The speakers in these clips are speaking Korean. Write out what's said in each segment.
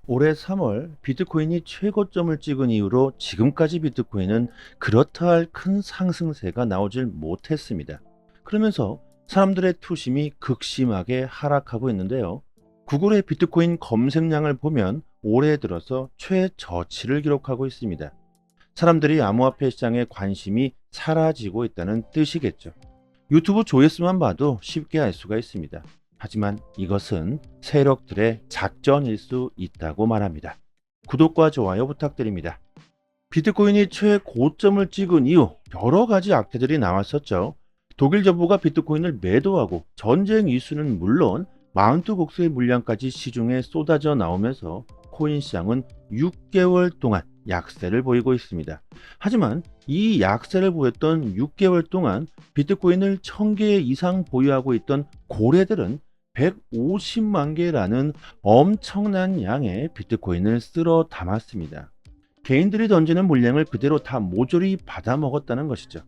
올해 3월 비트코인이 최고점을 찍은 이후로 지금까지 비트코인은 그렇다 할 큰 상승세가 나오질 못했습니다. 그러면서 사람들의 투심이 극심하게 하락하고 있는데요. 구글의 비트코인 검색량을 보면 올해 들어서 최저치를 기록하고 있습니다. 사람들이 암호화폐 시장에 관심이 사라지고 있다는 뜻이겠죠. 유튜브 조회수만 봐도 쉽게 알 수가 있습니다. 하지만 이것은 세력들의 작전일 수 있다고 말합니다. 구독과 좋아요 부탁드립니다. 비트코인이 최고점을 찍은 이후 여러 가지 악재들이 나왔었죠. 독일 정부가 비트코인을 매도하고 전쟁 이슈는 물론 42국수의 물량까지 시중에 쏟아져 나오면서 코인 시장은 6개월 동안 약세를 보이고 있습니다. 하지만 이 약세를 보였던 6개월 동안 비트코인을 1000개 이상 보유하고 있던 고래들은 150만 개라는 엄청난 양의 비트코인을 쓸어 담았습니다. 개인들이 던지는 물량을 그대로 다 모조리 받아 먹었다는 것이죠.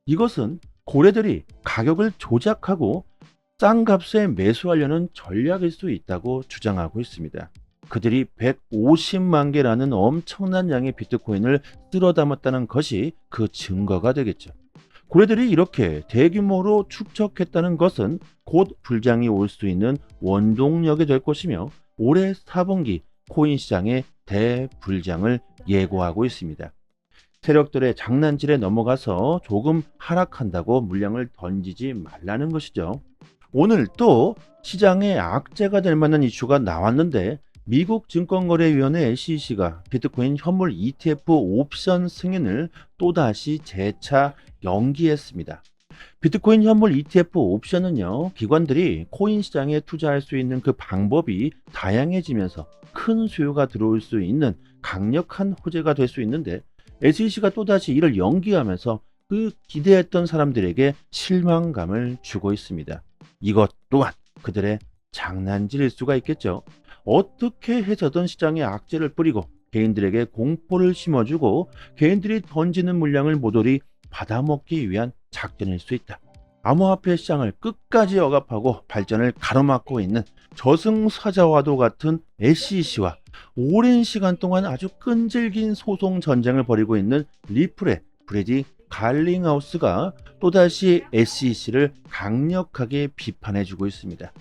이것은 고래들이 가격을 조작하고 싼 값에 매수하려는 전략일 수 있다고 주장하고 있습니다. 그들이 150만 개라는 엄청난 양의 비트코인을 쓸어 담았다는 것이 그 증거가 되겠죠. 고래들이 이렇게 대규모로 축적했다는 것은 곧 불장이 올 수 있는 원동력이 될 것이며 올해 4분기 코인 시장의 대불장을 예고하고 있습니다. 세력들의 장난질에 넘어가서 조금 하락한다고 물량을 던지지 말라는 것이죠. 오늘 또 시장에 악재가 될 만한 이슈가 나왔는데 미국 증권거래위원회 SEC가 비트코인 현물 ETF 옵션 승인을 또다시 재차 연기했습니다. 비트코인 현물 ETF 옵션은요, 기관들이 코인 시장에 투자할 수 있는 그 방법이 다양해지면서 큰 수요가 들어올 수 있는 강력한 호재가 될 수 있는데 SEC가 또다시 이를 연기하면서 그 기대했던 사람들에게 실망감을 주고 있습니다. 이것 또한 그들의 장난질일 수가 있겠죠. 어떻게 해서든 시장에 악재를 뿌리고 개인들에게 공포를 심어주고 개인들이 던지는 물량을 모조리 받아먹기 위한 작전일 수 있다. 암호화폐 시장을 끝까지 억압하고 발전을 가로막고 있는 저승사자와도 같은 SEC와 오랜 시간 동안 아주 끈질긴 소송 전쟁을 벌이고 있는 리플의 브래디 갈링하우스가 또다시 SEC를 강력하게 비판해주고 있습니다.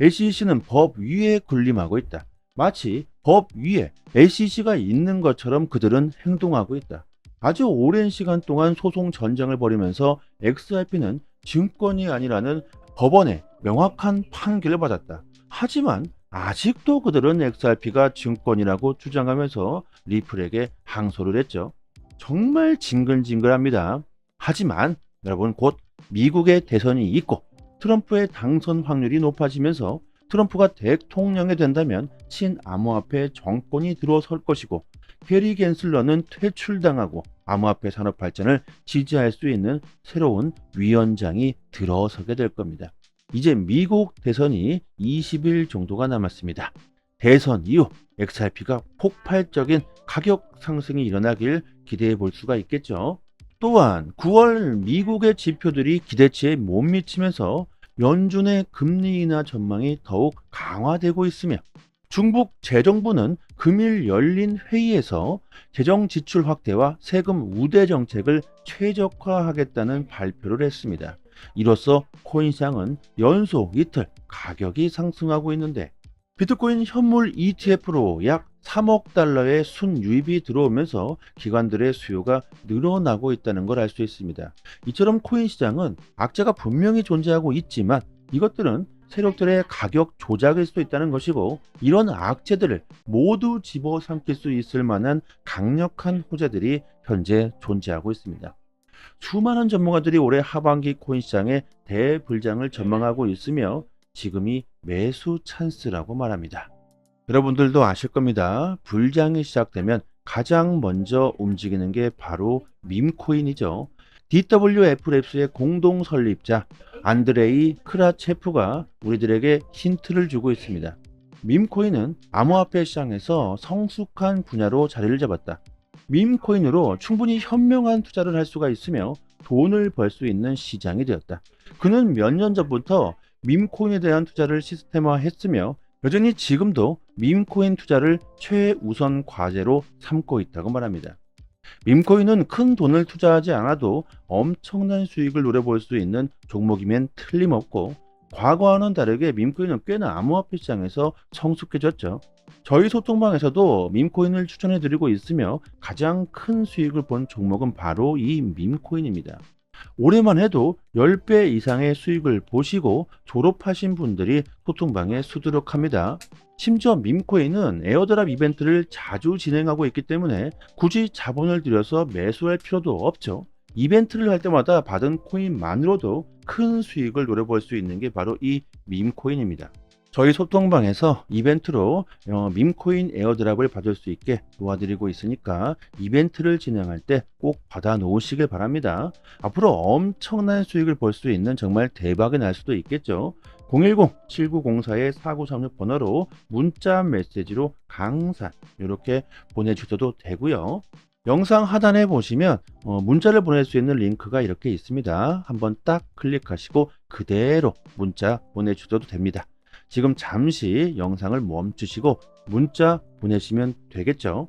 SEC는 법 위에 군림하고 있다. 마치 법 위에 SEC가 있는 것처럼 그들은 행동하고 있다. 아주 오랜 시간 동안 소송 전쟁을 벌이면서 XRP는 증권이 아니라는 법원의 명확한 판결을 받았다. 하지만 아직도 그들은 XRP가 증권이라고 주장하면서 리플에게 항소를 했죠. 정말 징글징글합니다. 하지만 여러분, 곧 미국의 대선이 있고 트럼프의 당선 확률이 높아지면서 트럼프가 대통령이 된다면 친암호화폐 정권이 들어설 것이고 게리 갠슬러는 퇴출당하고 암호화폐 산업 발전을 지지할 수 있는 새로운 위원장이 들어서게 될 겁니다. 이제 미국 대선이 20일 정도가 남았습니다. 대선 이후 XRP가 폭발적인 가격 상승이 일어나길 기대해 볼 수가 있겠죠. 또한 9월 미국의 지표들이 기대치에 못 미치면서 연준의 금리 인하 전망이 더욱 강화되고 있으며 중국 재정부는 금일 열린 회의에서 재정 지출 확대와 세금 우대 정책을 최적화하겠다는 발표를 했습니다. 이로써 코인 시장은 연속 이틀 가격이 상승하고 있는데 비트코인 현물 ETF로 약 3억 달러의 순유입이 들어오면서 기관들의 수요가 늘어나고 있다는 걸 알 수 있습니다. 이처럼 코인 시장은 악재가 분명히 존재하고 있지만 이것들은 세력들의 가격 조작일 수도 있다는 것이고 이런 악재들을 모두 집어삼킬 수 있을 만한 강력한 호재들이 현재 존재하고 있습니다. 수많은 전문가들이 올해 하반기 코인 시장에 대불장을 전망하고 있으며 지금이 매수 찬스라고 말합니다. 여러분들도 아실 겁니다. 불장이 시작되면 가장 먼저 움직이는 게 바로 밈코인이죠. DWF 랩스의 공동 설립자 안드레이 크라체프가 우리들에게 힌트를 주고 있습니다. 밈코인은 암호화폐 시장에서 성숙한 분야로 자리를 잡았다. 밈코인으로 충분히 현명한 투자를 할 수가 있으며 돈을 벌 수 있는 시장이 되었다. 그는 몇 년 전부터 밈코인에 대한 투자를 시스템화했으며 여전히 지금도 밈코인 투자를 최우선 과제로 삼고 있다고 말합니다. 밈코인은 큰 돈을 투자하지 않아도 엄청난 수익을 노려볼 수 있는 종목이면 틀림없고, 과거와는 다르게 밈코인은 꽤나 암호화폐 시장에서 성숙해졌죠. 저희 소통방에서도 밈코인을 추천해드리고 있으며 가장 큰 수익을 본 종목은 바로 이 밈코인입니다. 올해만 해도 10배 이상의 수익을 보시고 졸업하신 분들이 소통방에 수두룩합니다. 심지어 밈코인은 에어드랍 이벤트를 자주 진행하고 있기 때문에 굳이 자본을 들여서 매수할 필요도 없죠. 이벤트를 할 때마다 받은 코인만으로도 큰 수익을 노려볼 수 있는 게 바로 이 밈코인입니다. 저희 소통방에서 이벤트로 밈코인 에어드랍을 받을 수 있게 도와드리고 있으니까 이벤트를 진행할 때 꼭 받아 놓으시길 바랍니다. 앞으로 엄청난 수익을 볼 수 있는 정말 대박이 날 수도 있겠죠. 010-7904-4936 번호로 문자 메시지로 강산 이렇게 보내주셔도 되고요. 영상 하단에 보시면 문자를 보낼 수 있는 링크가 이렇게 있습니다. 한번 딱 클릭하시고 그대로 문자 보내주셔도 됩니다. 지금 잠시 영상을 멈추시고 문자 보내시면 되겠죠.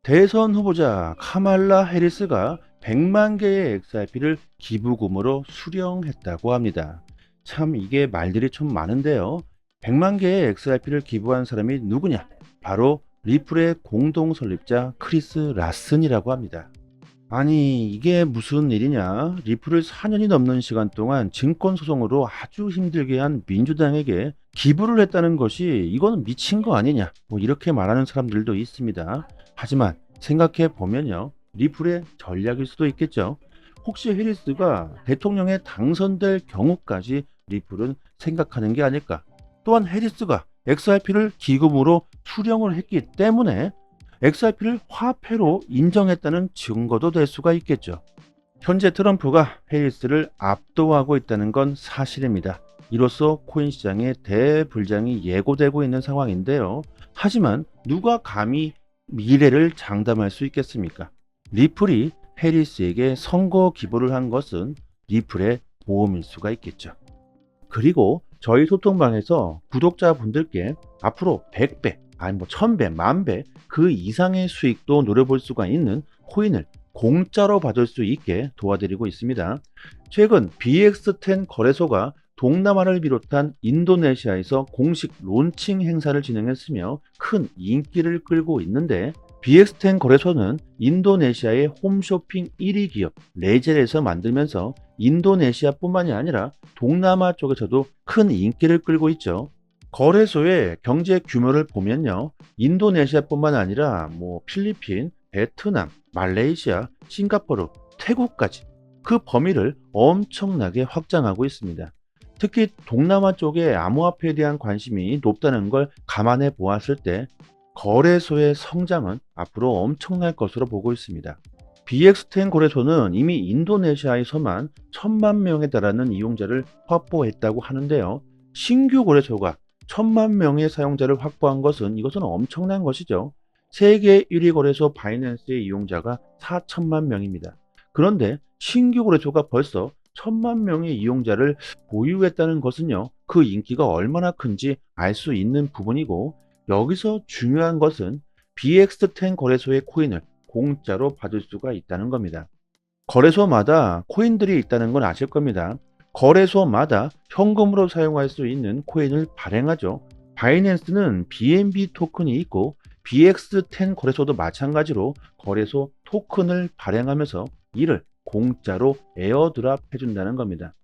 대선 후보자 카말라 해리스가 100만 개의 XRP를 기부금으로 수령했다고 합니다. 참 이게 말들이 좀 많은데요. 100만 개의 XRP를 기부한 사람이 누구냐? 바로 리플의 공동 설립자 크리스 라슨이라고 합니다. 아니 이게 무슨 일이냐? 리플을 4년이 넘는 시간 동안 증권 소송으로 아주 힘들게 한 민주당에게 기부를 했다는 것이 이건 미친 거 아니냐? 뭐 이렇게 말하는 사람들도 있습니다. 하지만 생각해 보면요, 리플의 전략일 수도 있겠죠. 혹시 해리스가 대통령에 당선될 경우까지 리플은 생각하는 게 아닐까? 또한 해리스가 XRP를 기금으로 수령을 했기 때문에 XRP를 화폐로 인정했다는 증거도 될 수가 있겠죠. 현재 트럼프가 해리스를 압도하고 있다는 건 사실입니다. 이로써 코인 시장의 대불장이 예고되고 있는 상황인데요. 하지만 누가 감히 미래를 장담할 수 있겠습니까? 리플이 해리스에게 선거 기부를 한 것은 리플의 모험일 수가 있겠죠. 그리고 저희 소통방에서 구독자분들께 앞으로 100배, 아니 1000배, 10,000배 그 이상의 수익도 노려볼 수가 있는 코인을 공짜로 받을 수 있게 도와드리고 있습니다. 최근 BX10 거래소가 동남아를 비롯한 인도네시아에서 공식 론칭 행사를 진행했으며 큰 인기를 끌고 있는데, BX10 거래소는 인도네시아의 홈쇼핑 1위 기업 레젤에서 만들면서 인도네시아뿐만이 아니라 동남아 쪽에서도 큰 인기를 끌고 있죠. 거래소의 경제 규모를 보면요, 인도네시아뿐만 아니라 필리핀, 베트남, 말레이시아, 싱가포르, 태국까지 그 범위를 엄청나게 확장하고 있습니다. 특히 동남아 쪽에 암호화폐에 대한 관심이 높다는 걸 감안해 보았을 때 거래소의 성장은 앞으로 엄청날 것으로 보고 있습니다. BX10 거래소는 이미 인도네시아에서만 1,000만 명에 달하는 이용자를 확보했다고 하는데요. 신규 거래소가 1,000만 명의 사용자를 확보한 것은 이것은 엄청난 것이죠. 세계 1위 거래소 바이낸스의 이용자가 4천만 명입니다. 그런데 신규 거래소가 벌써 1,000만 명의 이용자를 보유했다는 것은요, 그 인기가 얼마나 큰지 알 수 있는 부분이고, 여기서 중요한 것은 BX10 거래소의 코인을 공짜로 받을 수가 있다는 겁니다. 거래소마다 코인들이 있다는 건 아실 겁니다. 거래소마다 현금으로 사용할 수 있는 코인을 발행하죠. 바이낸스는 BNB 토큰이 있고 BX10 거래소도 마찬가지로 거래소 토큰을 발행하면서 이를 공짜로 에어드랍 해준다는 겁니다.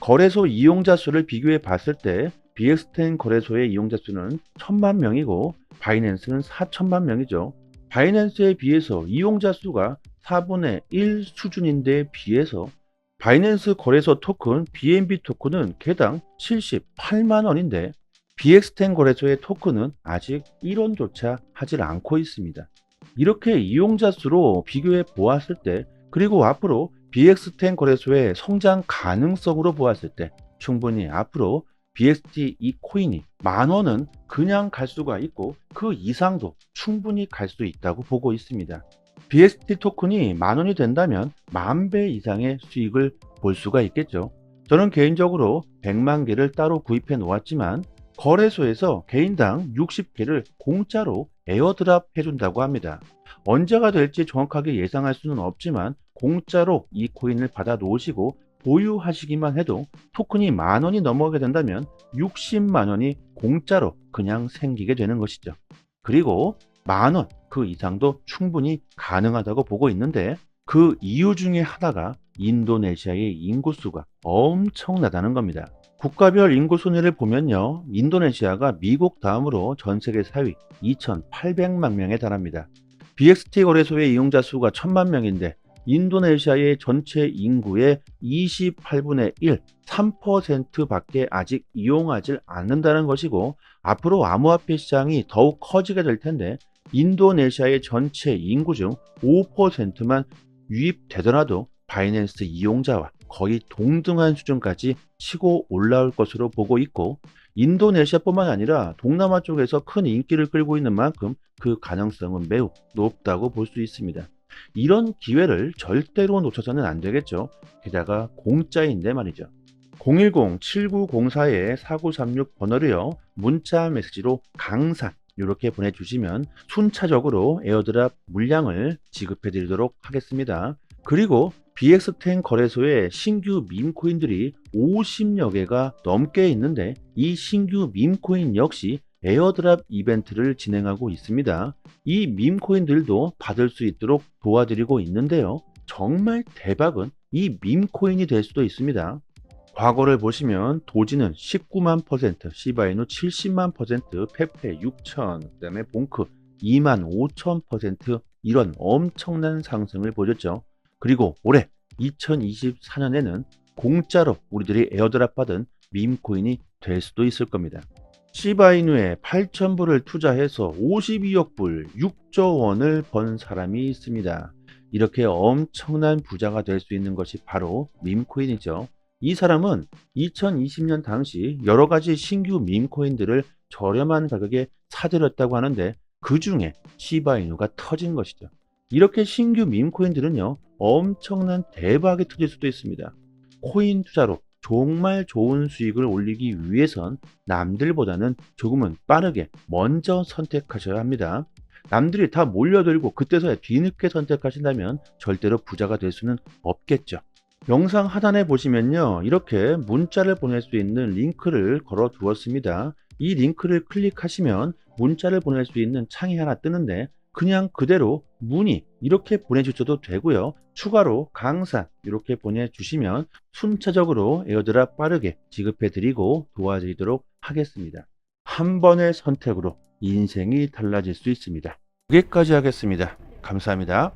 거래소 이용자 수를 비교해 봤을 때 BX10 거래소의 이용자 수는 1,000만 명이고 바이낸스는 4천만 명이죠. 바이낸스에 비해서 이용자 수가 4분의 1 수준인데 비해서 바이낸스 거래소 토큰 BNB 토큰은 개당 78만 원인데 BX10 거래소의 토큰은 아직 1원조차 하질 않고 있습니다. 이렇게 이용자 수로 비교해 보았을 때, 그리고 앞으로 BX10 거래소의 성장 가능성으로 보았을 때 충분히 앞으로 BXT 이 코인이 10,000원은 그냥 갈 수가 있고 그 이상도 충분히 갈 수 있다고 보고 있습니다. BXT 토큰이 10,000원이 된다면 10,000배 이상의 수익을 볼 수가 있겠죠. 저는 개인적으로 100만 개를 따로 구입해 놓았지만 거래소에서 개인당 60개를 공짜로 에어드랍 해준다고 합니다. 언제가 될지 정확하게 예상할 수는 없지만 공짜로 이 코인을 받아 놓으시고 보유하시기만 해도 토큰이 10,000원이 넘어가게 된다면 60만 원이 공짜로 그냥 생기게 되는 것이죠. 그리고 10,000원 그 이상도 충분히 가능하다고 보고 있는데, 그 이유 중에 하나가 인도네시아의 인구수가 엄청나다는 겁니다. 국가별 인구 순위를 보면요, 인도네시아가 미국 다음으로 전 세계 4위 2,800만 명에 달합니다. BXT 거래소의 이용자 수가 1,000만 명인데 인도네시아의 전체 인구의 28분의 1, 3%밖에 아직 이용하지 않는다는 것이고, 앞으로 암호화폐 시장이 더욱 커지게 될 텐데 인도네시아의 전체 인구 중 5%만 유입되더라도 바이낸스 이용자와 거의 동등한 수준까지 치고 올라올 것으로 보고 있고, 인도네시아뿐만 아니라 동남아 쪽에서 큰 인기를 끌고 있는 만큼 그 가능성은 매우 높다고 볼 수 있습니다. 이런 기회를 절대로 놓쳐서는 안 되겠죠. 게다가 공짜인데 말이죠. 010-7904-4936 번호로요, 문자 메시지로 강산 이렇게 보내주시면 순차적으로 에어드랍 물량을 지급해 드리도록 하겠습니다. 그리고 BX10 거래소에 신규 밈코인들이 50여 개가 넘게 있는데 이 신규 밈코인 역시 에어드랍 이벤트를 진행하고 있습니다. 이 밈코인들도 받을 수 있도록 도와드리고 있는데요. 정말 대박은 이 밈코인이 될 수도 있습니다. 과거를 보시면 도지는 19만 %, 시바이누 70만 %, 페페 6천, 그다음에 봉크 2만 5천 %, 이런 엄청난 상승을 보였죠. 그리고 올해 2024년에는 공짜로 우리들이 에어드랍 받은 밈코인이 될 수도 있을 겁니다. 시바이누에 8,000불을 투자해서 52억 불, 6조 원을 번 사람이 있습니다. 이렇게 엄청난 부자가 될 수 있는 것이 바로 밈코인이죠. 이 사람은 2020년 당시 여러 가지 신규 밈코인들을 저렴한 가격에 사들였다고 하는데 그 중에 시바이누가 터진 것이죠. 이렇게 신규 밈코인들은요, 엄청난 대박이 터질 수도 있습니다. 코인 투자로 정말 좋은 수익을 올리기 위해선 남들보다는 조금은 빠르게 먼저 선택하셔야 합니다. 남들이 다 몰려들고 그때서야 뒤늦게 선택하신다면 절대로 부자가 될 수는 없겠죠. 영상 하단에 보시면요, 이렇게 문자를 보낼 수 있는 링크를 걸어 두었습니다. 이 링크를 클릭하시면 문자를 보낼 수 있는 창이 하나 뜨는데 그냥 그대로 문의 이렇게 보내주셔도 되고요. 추가로 강산 이렇게 보내주시면 순차적으로 에어드랍 빠르게 지급해 드리고 도와드리도록 하겠습니다. 한 번의 선택으로 인생이 달라질 수 있습니다. 여기까지 하겠습니다. 감사합니다.